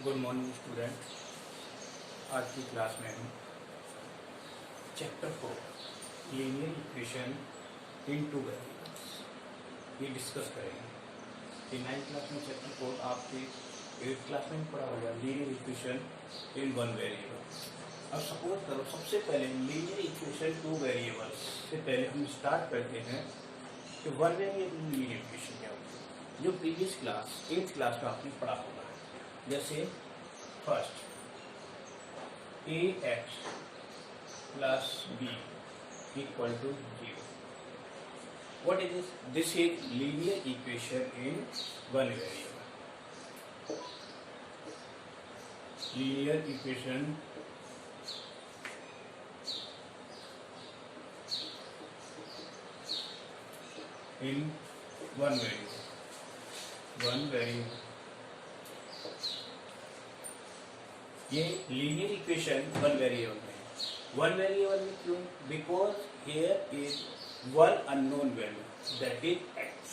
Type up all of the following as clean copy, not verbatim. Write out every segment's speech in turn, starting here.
Good morning student. आज की class में हम chapter 4 linear equation in two variables ये डिस्कस करेंगे। ये 9th क्लास में चैप्टर 4 आपके 8th क्लास में पढ़ा होगा linear equation in one variable. अब सपोज करो सबसे पहले लीनियर इक्वेशन टू वेरिएबल्स से पहले हम स्टार्ट करते हैं कि वन वेरिएबल लीनियर इक्वेशन क्या होती है, जो प्रीवियस क्लास 8th क्लास में आपने पढ़ा होगा। जैसे first ax plus b equal to 0. What is this? This is linear equation in one variable. Linear equation in one variable. One variable. ये लीनियर इक्वेशन वन वेरिएबल में है। One variable में क्यों? Because here is one unknown value that is x.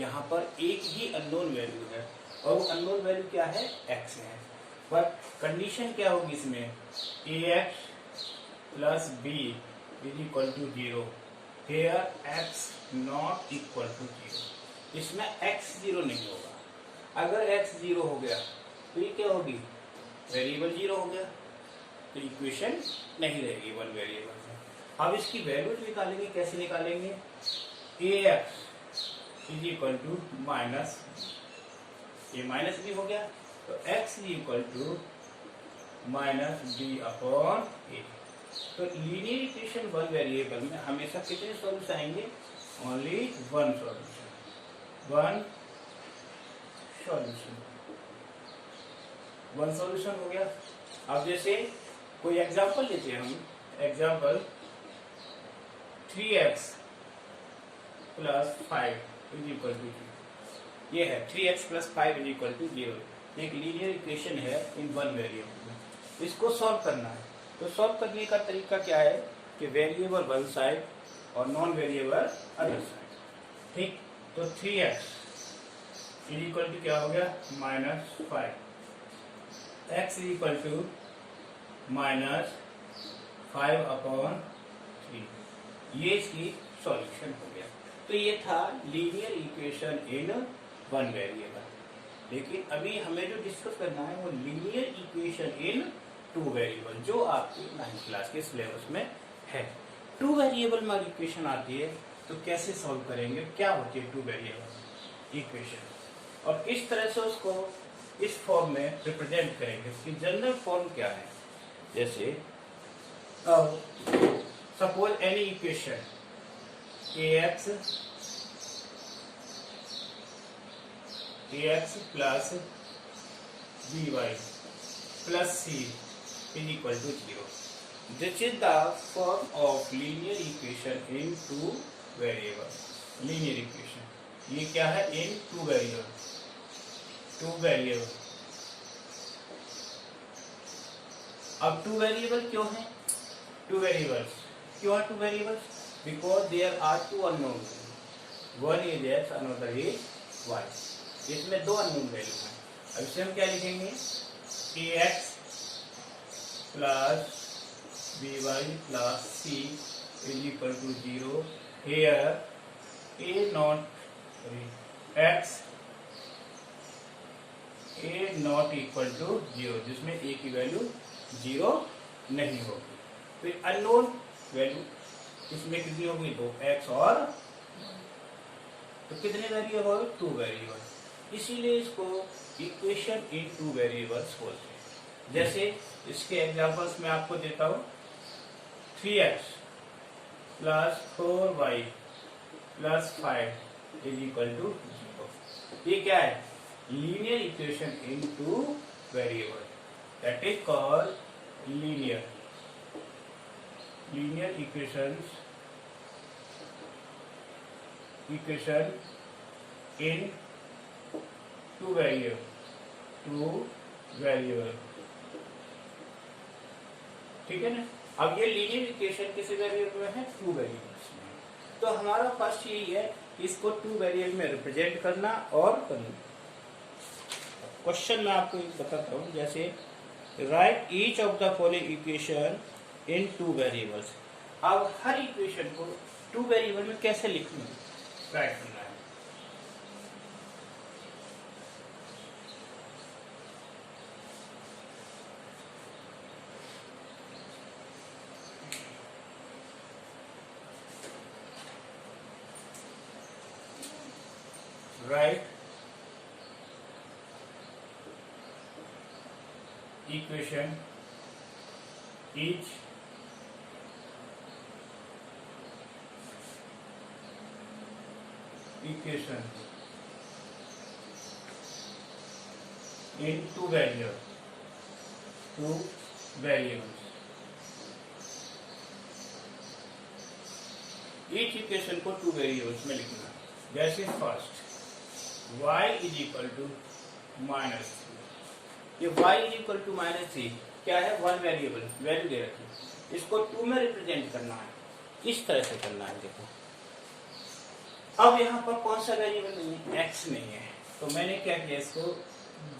यहाँ पर एक ही unknown value है और वो अननोन वैल्यू क्या है? एक्स है। बट कंडीशन क्या होगी इसमें? A x plus b is equal to 0। Here x not equal to 0। इसमें एक्स 0 नहीं होगा। अगर एक्स 0 हो गया तो ये क्या होगी? वेरिएबल 0 हो गया तो इक्वेशन नहीं रहेगी वन वेरिएबल में। अब इसकी वैल्यूज निकालेंगे। कैसे निकालेंगे? A x is equal to minus, ये माइनस बी हो गया तो x is equal to minus b upon a. तो लीनियर इक्वेशन वन वेरिएबल में हमेशा कितने सॉल्यूशन आएंगे? Only one solution. One solution हो गया। अब जैसे कोई एग्जांपल लेते हैं हम। Example 3x plus 5 is equal to 0। ये है 3x plus 5 is equal to 0। एक लीनियर इक्वेशन है इन वन वेरिएबल में। इसको सॉल्व करना है तो सॉल्व करने का तरीका क्या है कि वेरिएबल वन साइड और नॉन वेरिएबल अदर साइड। ठीक, तो 3x इज इक्वल टू क्या हो गया? Minus 5। x is equal to minus 5 upon 3। ये इसकी सॉल्यूशन हो गया। तो ये था linear equation in one variable. लेकिन अभी हमें जो डिस्कस करना है वो linear equation in two variable, जो आपकी 9th क्लास के सिलेबस में है। टू वेरिएबल में इक्वेशन आती है तो कैसे सॉल्व करेंगे? क्या होती है टू वेरिएबल इक्वेशन और किस तरह से उसको इस फॉर्म में रिप्रेजेंट करेंगे। इसकी जनरल फॉर्म क्या है? जैसे suppose any equation ax plus by plus c is equal to 0। This is the form of linear equation in two variable. Linear equation ये क्या है? In two variable. Two variable. अब two variable क्यों है? Two variables क्यों है? Two variables because there are two unknown. One is x, another is y. इसमें दो अननोन वैल्यू हैं। अब इसे हम क्या लिखेंगे? A x plus b y plus c is equal to 0। Here a not x a not equal to 0, जिसमें ए की वैल्यू 0 नहीं होगी। फिर अननोन वैल्यू इसमें कितनी होगी? 2x और तो कितने वेरिएबल हो? 2 वेरिएबल। इसीलिए इसको इक्वेशन इन टू वेरिएबल्स बोलते हैं। जैसे इसके एग्जांपल्स मैं आपको देता हूँ। 3x plus 4y plus 5 is equal to 0। ये क्या है? Linear equation into variable, that is called linear equation in two variable। ठीक है ना? अब ये लीनियर इक्वेशन किस वेरिएबल में है? टू वेरिएबल्स में। तो हमारा फर्स्ट यही है इसको टू वेरिएबल में रिप्रेजेंट करना और करना। क्वेश्चन मैं आपको बताता हूँ, जैसे write each of the following equation in two variables. अब हर इक्वेशन को टू वेरिएबल में कैसे लिखना है, राइट करना है। Write equation each equation in two variables each equation को टू वेरिएबल्स में लिखना। जैसे first y is equal to minus, ये y is equal to minus three क्या है, वन वेरिएबल वैल्यू दे रखी है, इसको टू में रिप्रेजेंट करना है, इस तरह से करना है। देखो अब यहाँ पर कौन सा वेरिएबल नहीं है, x नहीं है, तो मैंने क्या किया, इसको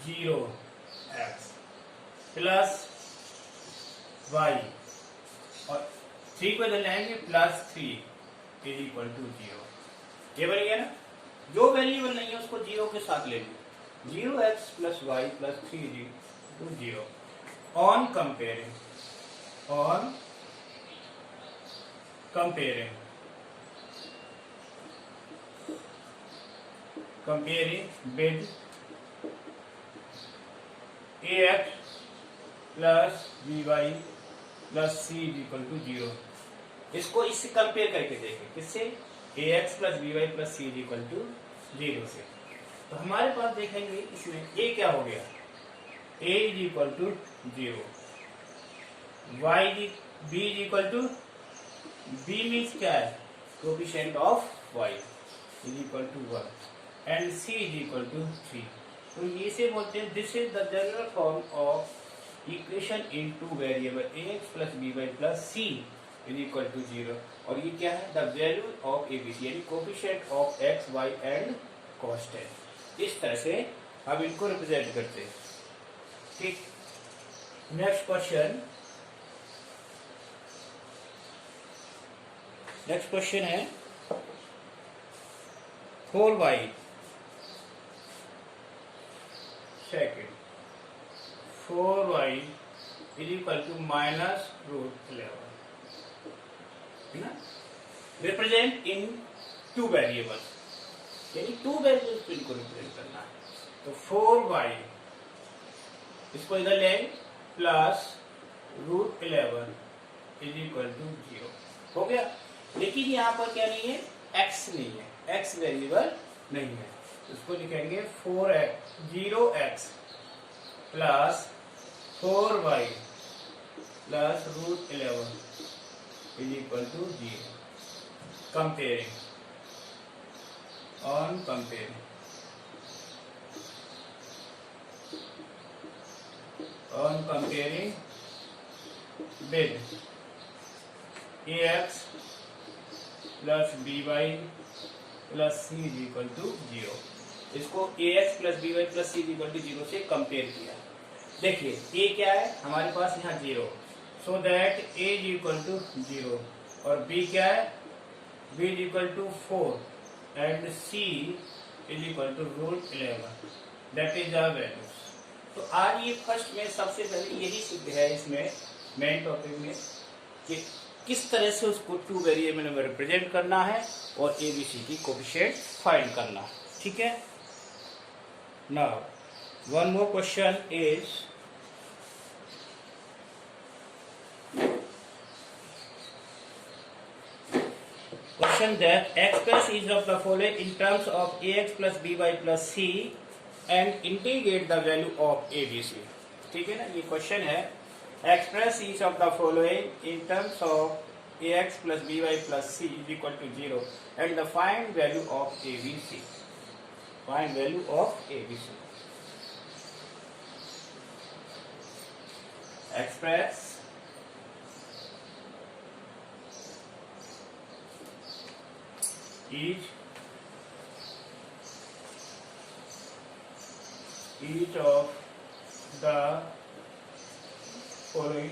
0x प्लस y और 3 को इधर लाएंगे प्लस 3 इज इक्वल टू 0। ये बन गया ना। जो वेरिएबल नहीं है उसको 0 के साथ ले लो, 0x plus y plus 3 is equal to 0। on comparing with ax plus by plus c is equal to 0। इसको इससे कंपेयर करके देखें, किससे, ax plus by plus c is equal to 0 से। तो हमारे पास देखेंगे इसमें a क्या हो गया, a is equal to 0, b is equal to, b means क्या है, coefficient of y is equal to 1 and c is equal to 3। तो ये से बोलते हैं this is the general form of equation in two variable ax plus by plus c is equal to 0। और ये क्या है, द वैल्यू ऑफ abc यानी coefficient of x y and constant. इस तरह से हम इनको रिप्रेजेंट करते हैं। ठीक, नेक्स्ट क्वेश्चन है 4y second 4y is equal to minus root 11 है ना, रिप्रेजेंट इन टू वेरिएबल्स, यानी टू वेरिएबल्स को इनको रिप्रेजेंट करना है। तो 4y इसको इधर ले plus root 11 is equal to 0 हो गया। लेकिन यहाँ पर क्या नहीं है, x नहीं है, x वेरिएबल नहीं है, तो इसको लिखेंगे 0x plus 4y plus root 11 is equal to 0। Comparing with ax plus by plus c is equal to 0। इसको ax plus by plus c is equal to 0 से कंपेयर किया। देखिए a क्या है, हमारे पास यहाँ 0, so that a is equal to 0, और b क्या है, b is equal to 4 and c is equal to root 11, that is our values. तो आज ये फर्स्ट में सबसे पहले यही सिद्ध है इसमें मेन टॉपिक में कि किस तरह से उसको टू वेरिएबल में रिप्रेजेंट करना है और एबीसी की कोएफिशिएंट फाइंड करना है। ठीक है, now one more question is question that express each of the following in terms of ax plus by plus c and integrate the value of abc। ठीक है ना, ये क्वेश्चन है, express each of the following in terms of ax plus by plus c is equal to 0 and the find value of abc। find value of abc, express each each of the following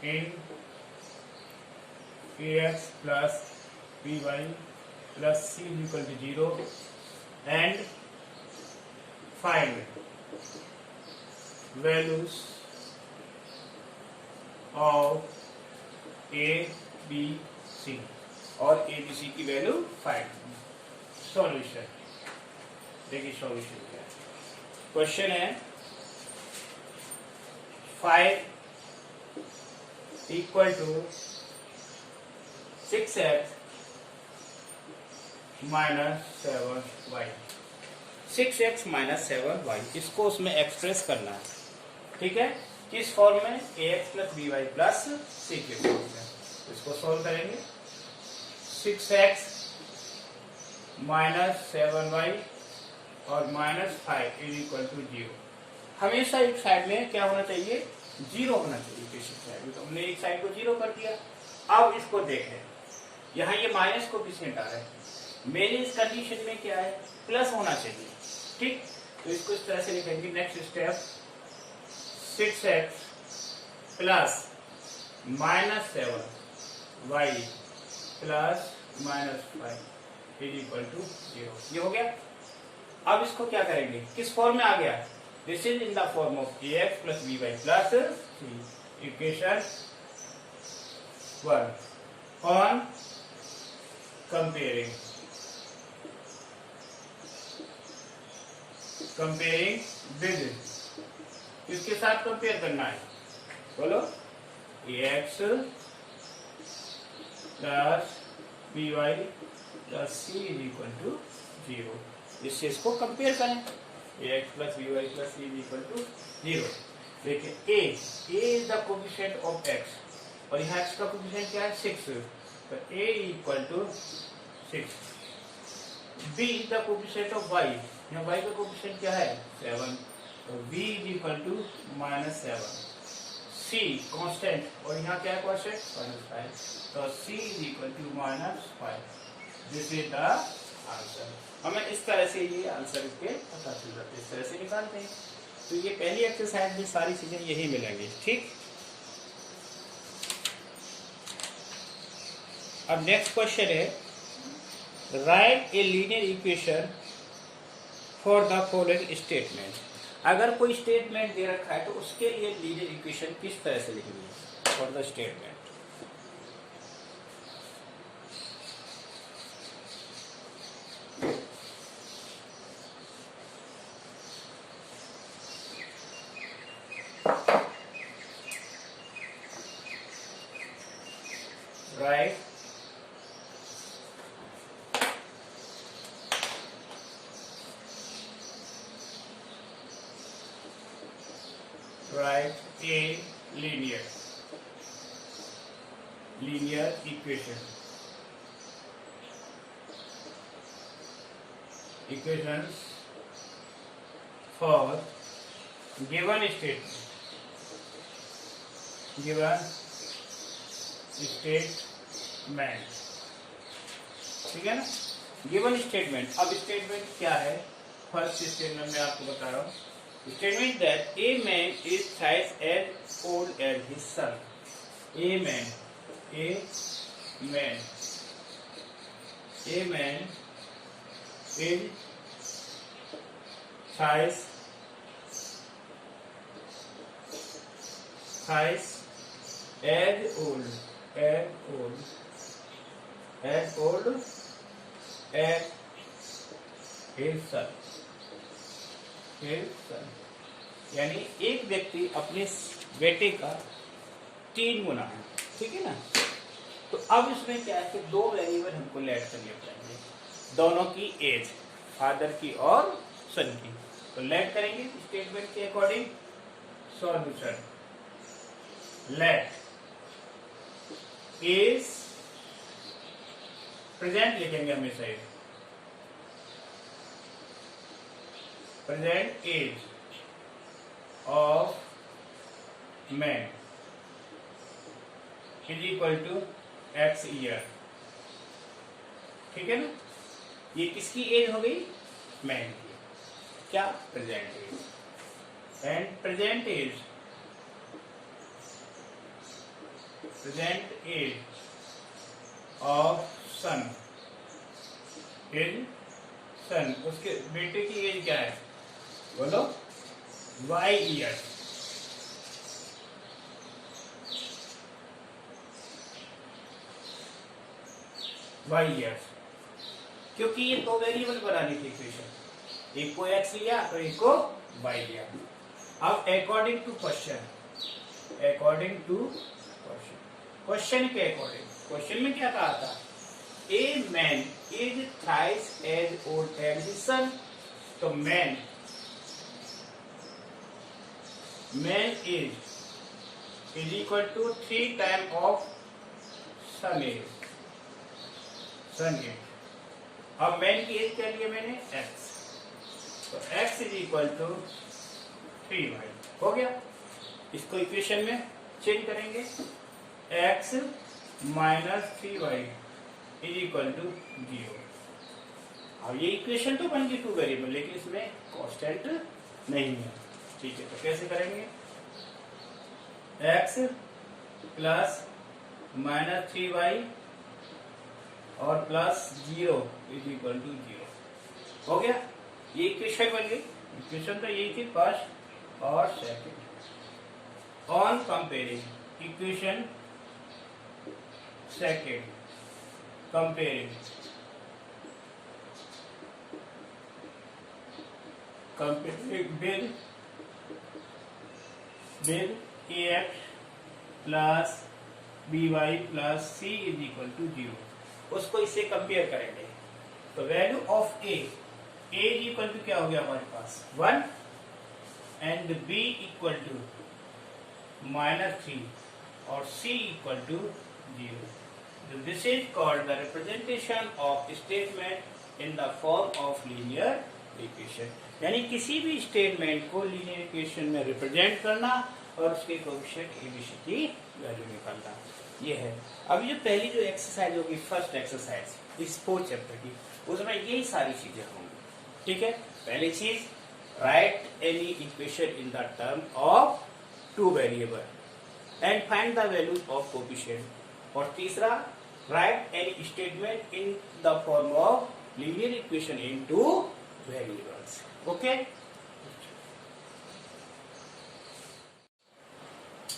in ax plus by plus c is equal to 0 and find values of a b c और a b c की value find. Solution देखिए solution क्या है। Question है 5 equal to 6x minus 7y 6x minus 7y इसको उसमें express करना है। ठीक है, किस फॉर्म में? ax plus by plus c के फॉर्म में। इसको सोल्व करेंगे। 6x माइनस 7y और माइनस 5 इज इक्वल टू 0। हमेशा एक साइड में क्या होना चाहिए? 0 होना चाहिए। किसी साइड में तो हमने एक साइड को 0 कर दिया। अब इसको देखें, यहाँ ये माइनस कोफिशिएंट आ रहा है, मेरे इस कंडीशन में क्या है? प्लस होना चाहिए। ठीक, तो इसको इस तरह से लिखेंगे। Next step 6x plus minus 7y plus minus 5 is equal to 0। ये हो गया। अब इसको क्या करेंगे? किस फॉर्म में आ गया? This is in the form of ax plus by plus c। Equation 1 on comparing with, किसके साथ कंपेयर करना है? बोलो। ax plus by plus c is equal to 0। इससे इसको कंपेयर करें। ax plus by plus c is equal to 0। देखिए a is the coefficient of x और यहाँ x का कोफिशिएंट क्या है? 6। तो a equal to 6। b is the coefficient of y, यहाँ y का कोफिशिएंट क्या है? 7। तो b is equal to minus 7। c constant और यहाँ क्या है? कांस्टेंट -5। तो c is equal to -5। This is the answer. हमें इस तरह से ये आंसर इसके पता चल जाते हैं, इस तरह से निकालते हैं। तो ये पहली एक्सरसाइज में सारी चीजें यही मिलेंगी। ठीक, अब नेक्स्ट क्वेश्चन है right a linear equation for the following statement. अगर कोई स्टेटमेंट दे रखा है तो उसके लिए लीनियर इक्वेशन किस तरह से लिखेंगे for the statement? Right write a linear equation equations for given statement ठीक है ना? Given statement. अब स्टेटमेंट क्या है? फर्स्ट स्टेटमेंट में आपको बता रहा हूँ। Statement that a man is thrice as old as his son. A man is thrice as old as his son. यानी एक व्यक्ति अपने बेटे का 3 गुना है। ठीक है ना? तो अब इसमें क्या है कि 2 वेरिएबल हमको लेट करने पड़ेंगे, दोनों की एज, फादर की और सन की। तो लेट करेंगे स्टेटमेंट के according. Solution let age present लिखेंगे हमेशा, present age of man is equal to x year, ठीक है ना। ये किसकी एज हो गई? मैन की। क्या? Present age. And present age of son is, son उसके बेटे की एज क्या है? बोलो। Y year. वाई ईयर्स, क्योंकि ये दो वेरिएबल बनानी थी इक्वेशन, एक को एक्स लिया तो एक को वाई लिया। अब अकॉर्डिंग टू क्वेश्चन, क्वेश्चन के अकॉर्डिंग, क्वेश्चन में क्या कहा था? A man is thrice as old as his son. तो man is equal to 3 time of son age. अब मैन की एज क्या लिया मैंने? एक्स। तो x is equal to 3y। हो गया। इसको इक्वेशन में चेंज करेंगे, x minus 3y is equal to 0। अब ये इक्वेशन तो बन गई टू वेरिएबल, लेकिन इसमें कांस्टेंट नहीं है, ठीक है। तो कैसे करेंगे? x प्लस माइनस 3y और प्लस 0 इज इक्वल टू 0। हो गया। ये इक्वेशन बन गई। इक्वेशन तो यही थी, फर्स्ट और second. On comparing equation second, comparing with ax plus by plus c is equal to 0, उसको इससे कंपेयर करेंगे। तो value of a is equal to क्या हो गया हमारे पास? 1 एंड b इक्वल टू -3 और c equal to 0। This is called the representation of statement in the form of linear equation. यानी किसी भी स्टेटमेंट को लीनियर इक्वेशन में रिप्रेजेंट करना और उसके कोएफिशिएंट ABC की वैल्यू निकालना, ये है। अब जो पहली जो एक्सरसाइज होगी, फर्स्ट एक्सरसाइज इस 4 चैप्टर की, उसमें यही सारी चीजें होंगी, ठीक है। पहली चीज, right any equation in the term of 2 variable and find the value of coefficient. और तीसरा, right any statement in the form of linear equation in 2 variables. Okay.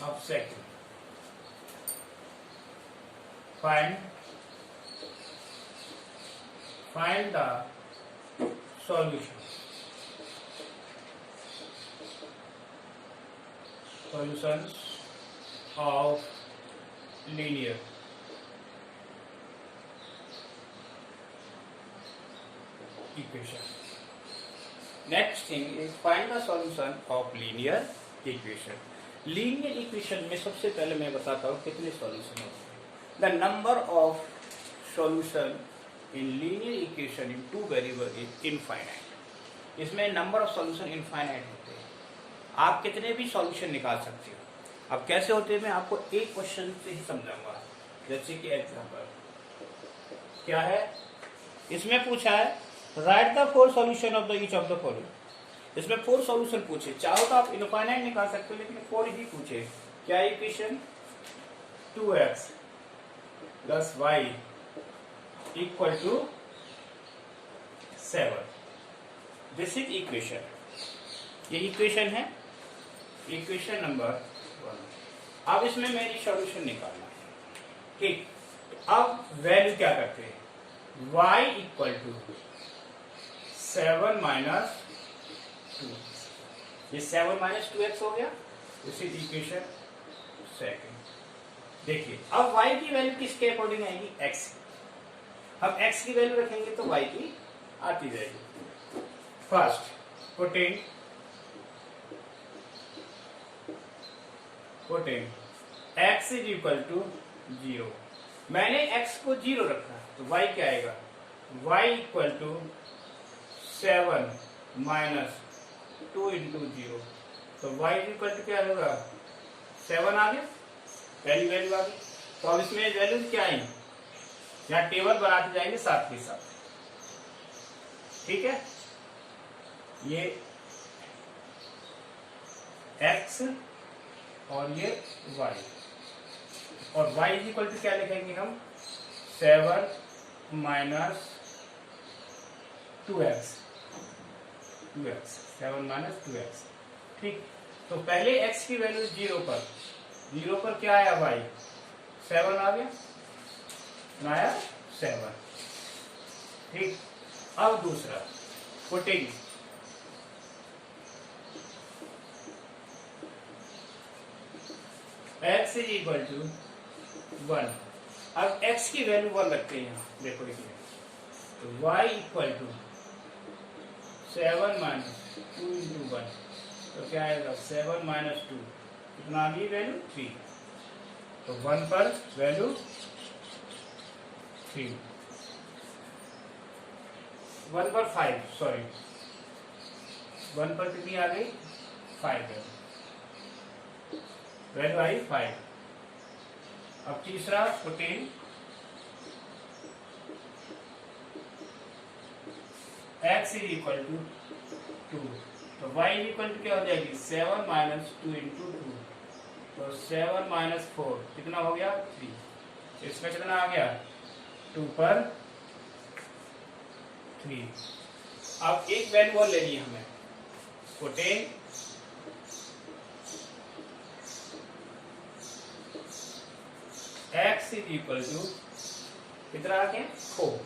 अब second, find the solutions of linear equation. Next thing is find the solution of linear equation. Linear equation में सबसे पहले मैं बताता हूँ कितने सॉल्यूशन होते हैं। The number of solution in linear equation in 2 variable is infinite. इसमें नंबर ऑफ सॉल्यूशन इनफाइनाइट होते हैं, आप कितने भी सॉल्यूशन निकाल सकते हो। अब कैसे होते हैं मैं आपको एक क्वेश्चन से ही समझाऊंगा। जैसे कि एग्जांपल क्या है, इसमें पूछा है right the 4 solution of the each of the following. इसमें 4 सॉल्यूशन पूछे, चाहो तो आप इनफाइनाइट निकाल सकते हो, लेकिन 4 ही पूछे। क्या equation? 2x plus y equal to 7। This is equation, ये इक्वेशन है, इक्वेशन नंबर 1। अब इसमें मेरी सॉल्यूशन निकालना है, ठीक। अब वैल्यू क्या करते हैं? y इक्वल टू 7 माइनस 2, ये 7 माइनस 2x हो गया। This is equation second. देखिए, अब y की वैल्यू किसके अकॉर्डिंग आएगी? x। अब x की वैल्यू रखेंगे तो y की आती जाएगी। First putting x is equal to 0। मैंने x को 0 रखा, तो y क्या आएगा? y equal to 7 minus 2 into 0। तो y इक्वल टू क्या होगा? 7 आ गया, पहली वैल्यू आ गई। तो अब इसमें वैल्यूज क्या आई, यहाँ टेबल बनाते जाएंगे साथ के साथ, ठीक है। ये x और ये y, और y इज इक्वल टू क्या लिखेंगे हम, 7 माइनस 2x, 7 माइनस 2x, ठीक। तो पहले x की वैल्यू 0 पर क्या आया y, 7 आ गया, आया 7, ठीक। अब दूसरा putting x is equal to 1, अब x की वैल्यू 1 रखते हैं यहाँ, देखो देखिए, तो y equal to 7 minus 2 into 1, तो क्या आएगा 7 माइनस 2, कितना आ गई वैल्यू 3, तो 1 पर वैल्यू 3, 1 पर 5, सॉरी 1 पर कितनी आ गई 5 है, वैल्यू आई 5। अब तीसरा 14 x इज इक्वल टू 2, तो y इज इक्वल टू क्या हो जाएगी 7 माइनस 2 इंटू 2, तो 7 माइनस 4 कितना हो गया 3, इसमें कितना आ गया 2 पर 3। अब एक वैल्यू और लेनी है हमें, 14 x इज इक्वल टू कितना आ गया 4,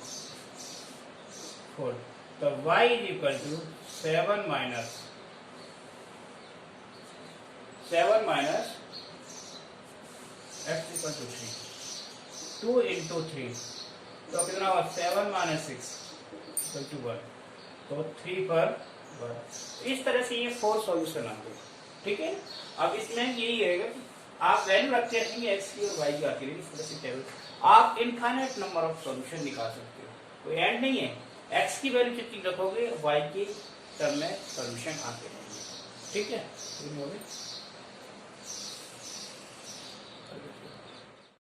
तो y is equal to 7 minus x equal to 3, 2 into 3, तो कितना हुआ 7 माइनस 6 इक्वल टू 1, तो 3 पर 1। इस तरह से ये 4 सॉल्यूशन आते हैं, ठीक है। अब इसमें यही रहेगा कि आप वैल्यू रखते रहेंगे x की और y की आती रहेगी, इस तरह से टेबल आप इनफाइनाइट नंबर ऑफ सॉल्यूशन निकाल सकते हो, कोई एंड नहीं है, x की वैल्यू जितनी रखोगे y की टर्म में सॉल्यूशन आते रहेंगे, ठीक है।